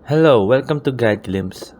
Hello, welcome to Guide Glimpse.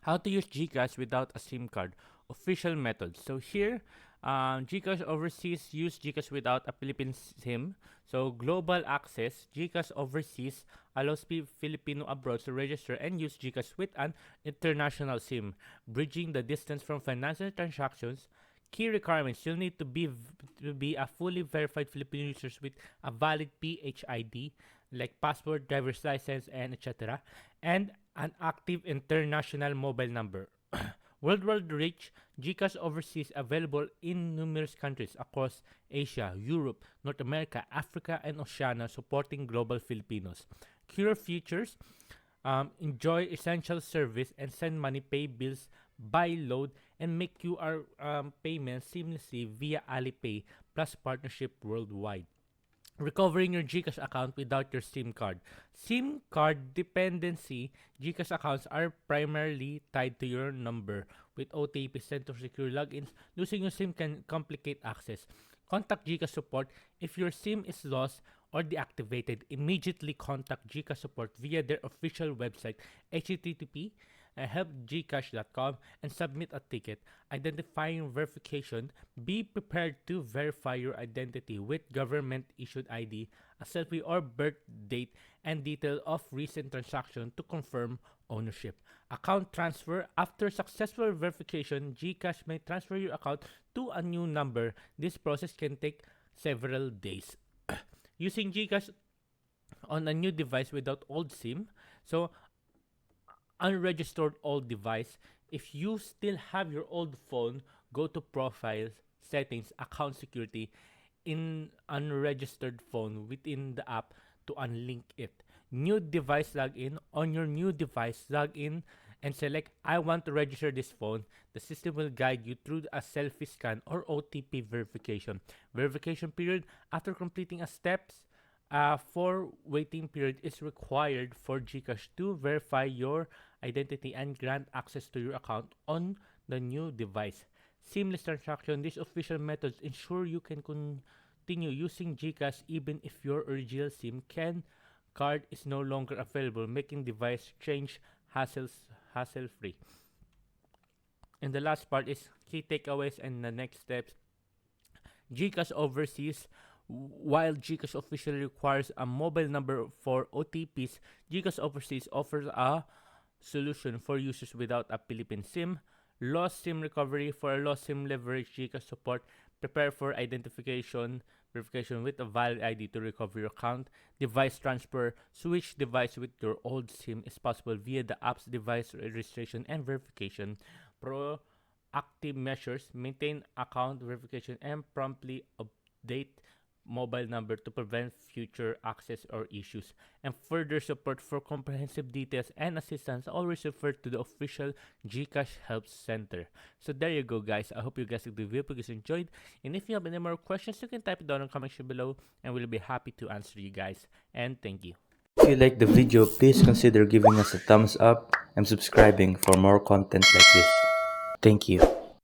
How to use GCash without a SIM card. Official methods. So here, GCash overseas use GCash without a Philippine SIM. So global access, GCash overseas allows Filipino abroad to register and use GCash with an international SIM, bridging the distance from financial transactions. Key requirements: you'll need to be a fully verified Filipino users with a valid PHID like passport, driver's license, and etc. And an active international mobile number. Worldwide reach: GCash overseas available in numerous countries across Asia, Europe, North America, Africa, and Oceania, supporting global Filipinos. Cure features: enjoy essential service and send money, pay bills, buy, load, and make QR payments seamlessly via Alipay plus partnership worldwide. Recovering your GCash account without your SIM card. SIM card dependency: GCash accounts are primarily tied to your number, with OTP sent to secure logins. Losing your SIM can complicate access. Contact GCash support if your SIM is lost or deactivated. Immediately contact GCash support via their official website, http helpgcash.com, and submit a ticket. Identifying verification: be prepared to verify your identity with government issued ID, a selfie or birth date, and detail of recent transaction to confirm ownership. Account transfer: after successful verification, GCash may transfer your account to a new number. This process can take several days. Using GCash on a new device without old SIM. So unregistered old device. If you still have your old phone, go to profiles, settings, account security in unregistered phone within the app to unlink it. New device login: on your new device, log in and select I want to register this phone. The system will guide you through a selfie scan or OTP verification. Verification period: after completing a steps, for waiting period is required for GCash to verify your identity and grant access to your account on the new device. Seamless transaction: these official methods ensure you can continue using GCash even if your original SIM card is no longer available, making device change hassle free. And the last part is key takeaways and the next steps. GCash overseas: while GCash officially requires a mobile number for OTPs, GCash overseas offers a solution for users without a Philippine SIM. Lost SIM recovery: for a lost SIM, leverage GCash support. Prepare for identification verification with a valid ID to recover your account. Device transfer: switch device with your old SIM is possible via the app's device registration and verification. Proactive measures: maintain account verification and promptly update mobile number to prevent future access or issues. And further support: for comprehensive details and assistance, always refer to the official GCash Help Center. So there you go, guys. I hope you guys liked the video, because you enjoyed. And if you have any more questions, you can type it down in the comment section below, and we'll be happy to answer you guys. And thank you. If you like the video, please consider giving us a thumbs up and subscribing for more content like this. Thank you.